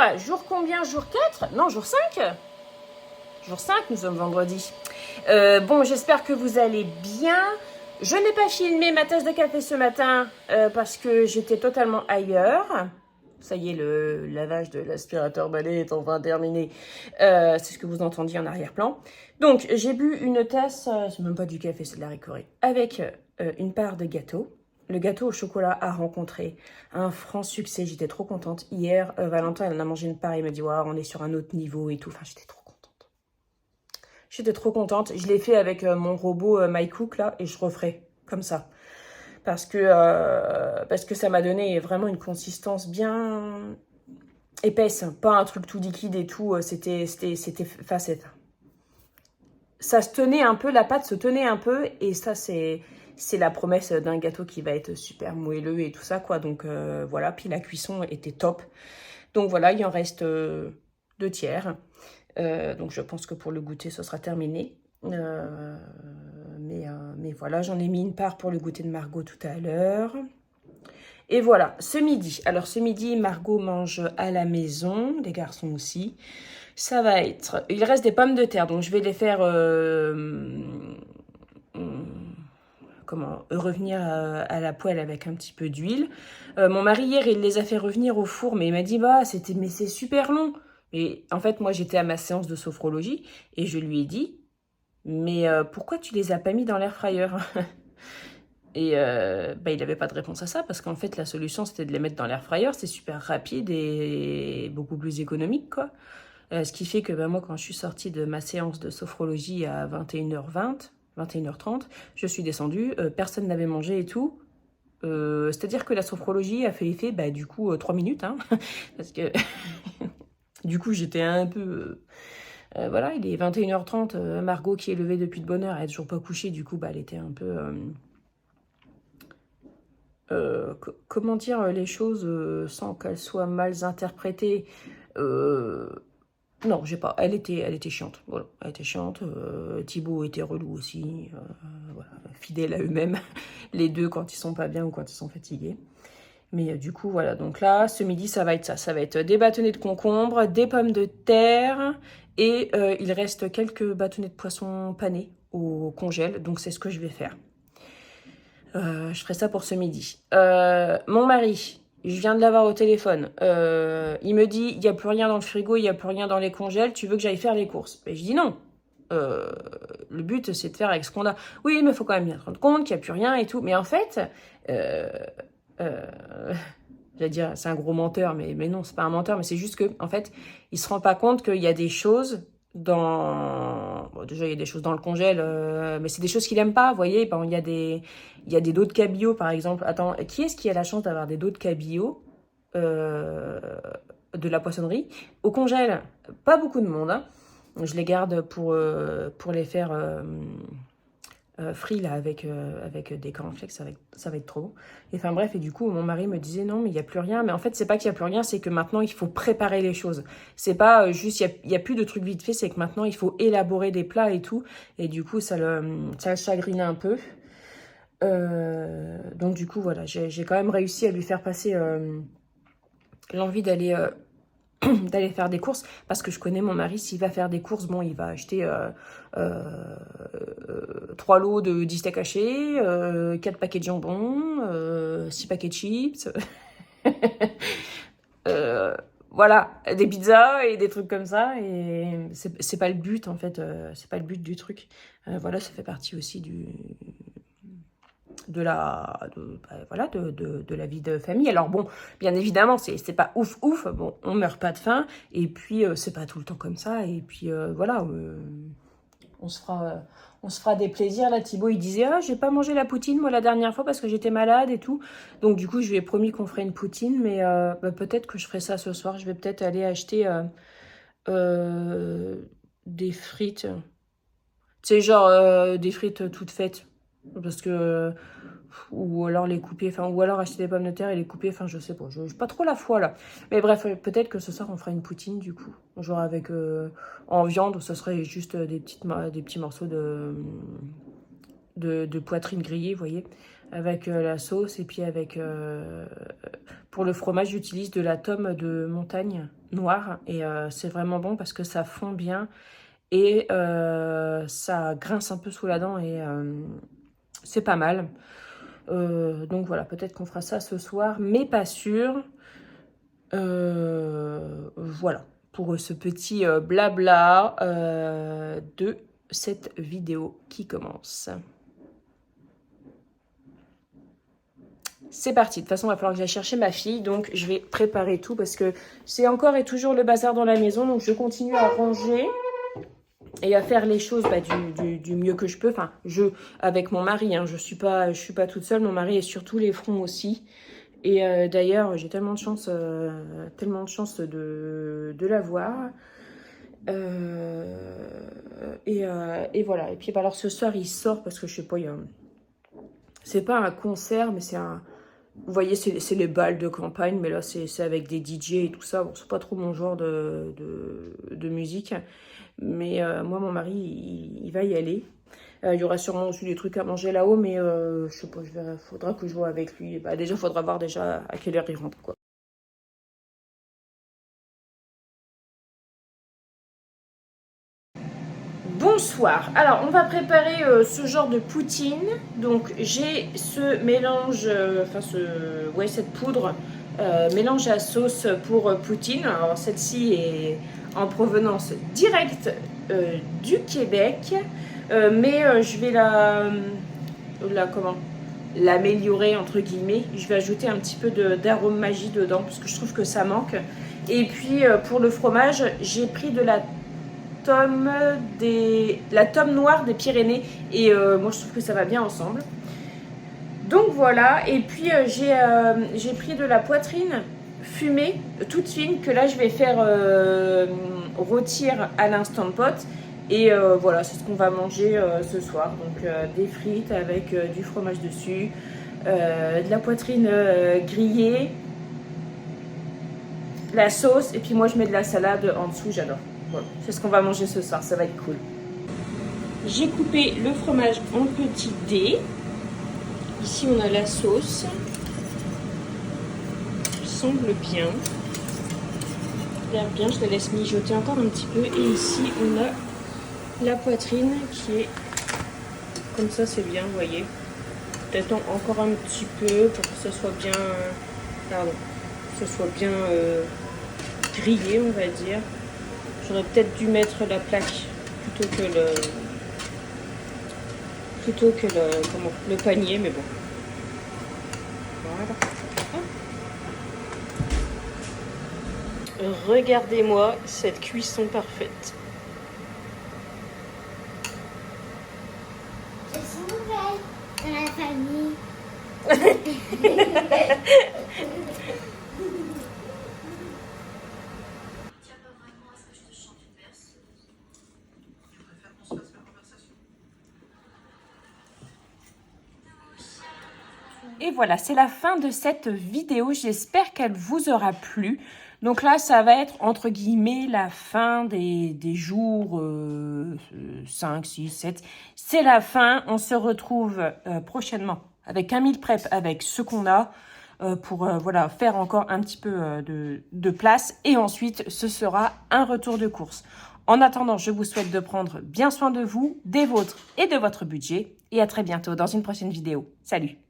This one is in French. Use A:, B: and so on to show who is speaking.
A: quoi? Jour combien? Jour 4? Non, jour 5? Jour 5, nous sommes vendredi. Bon, j'espère que vous allez bien. Je n'ai pas filmé ma tasse de café ce matin parce que j'étais totalement ailleurs. Ça y est, le lavage de l'aspirateur balai est enfin terminé. C'est ce que vous entendiez en arrière-plan. Donc, j'ai bu une tasse, c'est même pas du café, c'est de la ricorée, avec une part de gâteau. Le gâteau au chocolat a rencontré un franc succès. J'étais trop contente. Hier, Valentin, elle en a mangé une part. Il m'a dit, wow, on est sur un autre niveau et tout. Enfin, j'étais trop contente. J'étais trop contente. Je l'ai fait avec mon robot MyCook, là, et je referai comme ça. Parce que ça m'a donné vraiment une consistance bien épaisse. Pas un truc tout liquide et tout. C'était facette. Ça se tenait un peu, la pâte se tenait un peu. Et ça, c'est la promesse d'un gâteau qui va être super moelleux et tout ça, quoi. Donc, voilà. Puis la cuisson était top. Donc, voilà, il en reste 2 tiers. Donc, je pense que pour le goûter, ce sera terminé. Mais voilà, j'en ai mis une part pour le goûter de Margot tout à l'heure. Et voilà, ce midi. Alors, ce midi, Margot mange à la maison, les garçons aussi. Ça va être... Il reste des pommes de terre, donc je vais les faire... revenir à la poêle avec un petit peu d'huile. Mon mari, hier, il les a fait revenir au four, mais il m'a dit, bah, mais c'est super long. Et en fait, moi, j'étais à ma séance de sophrologie, et je lui ai dit, mais pourquoi tu les as pas mis dans l'air fryer? Et il n'avait pas de réponse à ça, parce qu'en fait, la solution, c'était de les mettre dans l'air fryer. C'est super rapide et beaucoup plus économique, quoi. Ce qui fait que moi, quand je suis sortie de ma séance de sophrologie à 21h20, 21h30, je suis descendue, personne n'avait mangé et tout. C'est-à-dire que la sophrologie a fait effet, du coup, 3 minutes, hein, parce que du coup, j'étais un peu... voilà, il est 21h30, Margot qui est levée depuis de bonne heure, elle n'est toujours pas couchée, du coup, elle était un peu... comment dire les choses sans qu'elles soient mal interprétées. Non, j'ai pas. Elle était chiante. Voilà, elle était chiante. Thibaut était relou aussi. Voilà, fidèles à eux-mêmes, les deux quand ils sont pas bien ou quand ils sont fatigués. Mais du coup, voilà. Donc là, ce midi, ça va être ça. Ça va être des bâtonnets de concombre, des pommes de terre et il reste quelques bâtonnets de poisson panés au congèle. Donc c'est ce que je vais faire. Je ferai ça pour ce midi. Mon mari, je viens de l'avoir au téléphone. Il me dit, il n'y a plus rien dans le frigo, il n'y a plus rien dans les congèles, tu veux que j'aille faire les courses? Et je dis non. Le but, c'est de faire avec ce qu'on a. Oui, mais il faut quand même bien se rendre compte qu'il n'y a plus rien et tout. Mais en fait, j'allais dire, c'est un gros menteur, mais non, c'est pas un menteur, mais c'est juste que, en fait, il se rend pas compte qu'il y a des choses dans... Bon, déjà, il y a des choses dans le congèle, mais c'est des choses qu'il aime pas, vous voyez. Il y a des dos de cabillaud, par exemple. Attends, qui est-ce qui a la chance d'avoir des dos de cabillaud de la poissonnerie au congèle? Pas beaucoup de monde, hein. Je les garde pour les faire frits, là, avec des cornflakes, ça va être trop bon. Et enfin bref, et du coup, mon mari me disait, non, mais il n'y a plus rien. Mais en fait, c'est pas qu'il n'y a plus rien, c'est que maintenant, il faut préparer les choses. C'est pas juste, il y a plus de trucs vite fait, c'est que maintenant, il faut élaborer des plats et tout. Et du coup, ça le chagrinait un peu. Donc du coup, voilà, j'ai quand même réussi à lui faire passer l'envie d'aller... d'aller faire des courses, parce que je connais mon mari, s'il va faire des courses, bon, il va acheter 3 lots de 10 steaks hachés, 4 paquets de jambon, 6 paquets de chips, voilà, des pizzas et des trucs comme ça, et c'est pas le but, en fait, c'est pas le but du truc. Voilà, ça fait partie aussi de la vie de famille. Alors bon, bien évidemment, c'est pas ouf, bon, on meurt pas de faim, et puis c'est pas tout le temps comme ça, et puis voilà, on se fera des plaisirs. Là, Thibaut, il disait, ah, j'ai pas mangé la poutine, moi, la dernière fois, parce que j'étais malade et tout, donc du coup, je lui ai promis qu'on ferait une poutine, mais peut-être que je ferai ça ce soir. Je vais peut-être aller acheter des frites, c'est genre des frites toutes faites, parce que ou alors les couper, enfin, ou alors acheter des pommes de terre et les couper, enfin, je sais pas, je n'ai pas trop la foi, là. Mais bref, peut-être que ce soir, on fera une poutine, du coup, genre avec, en viande, ou ce serait juste des petits morceaux de poitrine grillée, vous voyez, avec la sauce, et puis avec Pour le fromage, j'utilise de la tome de montagne noire. Et c'est vraiment bon parce que ça fond bien. Et ça grince un peu sous la dent. Et c'est pas mal. Donc voilà, peut-être qu'on fera ça ce soir. Mais pas sûr. Voilà. Pour ce petit blabla de cette vidéo qui commence. C'est parti. De toute façon, il va falloir que j'aille chercher ma fille. Donc, je vais préparer tout parce que c'est encore et toujours le bazar dans la maison. Donc, je continue à ranger et à faire les choses du mieux que je peux. Enfin, avec mon mari. Hein, je suis pas toute seule. Mon mari est sur tous les fronts aussi. Et d'ailleurs, j'ai tellement de chance de l'avoir. Et voilà. Et puis, alors, ce soir, il sort parce que je sais pas, c'est pas un concert, mais c'est un... Vous voyez, c'est les balles de campagne, mais là, c'est avec des DJ et tout ça. Bon, c'est pas trop mon genre de musique. Mais moi, mon mari, il va y aller. Il y aura sûrement aussi des trucs à manger là-haut, mais je sais pas, faudra que je vois avec lui. Bah, déjà, faudra voir déjà à quelle heure il rentre, quoi. Bonsoir. Alors, on va préparer ce genre de poutine. Donc, j'ai ce mélange, cette poudre, mélange à sauce pour poutine. Alors, celle-ci est en provenance directe du Québec. Mais je vais l'améliorer, entre guillemets. Je vais ajouter un petit peu d'arôme magie dedans, parce que je trouve que ça manque. Et puis, pour le fromage, j'ai pris de la tome noire des Pyrénées et moi je trouve que ça va bien ensemble. Donc voilà, et puis j'ai pris de la poitrine fumée toute fine que là je vais faire rôtir à l'instant pot et voilà, c'est ce qu'on va manger ce soir. Donc des frites avec du fromage dessus, de la poitrine grillée, la sauce et puis moi je mets de la salade en dessous, j'adore. Voilà, c'est ce qu'on va manger ce soir, ça va être cool. J'ai coupé le fromage en petits dés. Ici, on a la sauce. Ça semble bien. Bien, je la laisse mijoter encore un petit peu. Et ici, on a la poitrine qui est comme ça, c'est bien, vous voyez. Peut-être encore un petit peu pour que ce soit bien, grillé, on va dire. J'aurais peut-être dû mettre la plaque plutôt que le panier, mais bon. Voilà. Regardez-moi cette cuisson parfaite.
B: Elles sont nouvelles dans la famille.
A: Et voilà, c'est la fin de cette vidéo. J'espère qu'elle vous aura plu. Donc là, ça va être, entre guillemets, la fin des jours 5, 6, 7. C'est la fin. On se retrouve prochainement avec un meal prep, avec ce qu'on a pour faire encore un petit peu de place. Et ensuite, ce sera un retour de course. En attendant, je vous souhaite de prendre bien soin de vous, des vôtres et de votre budget. Et à très bientôt dans une prochaine vidéo. Salut!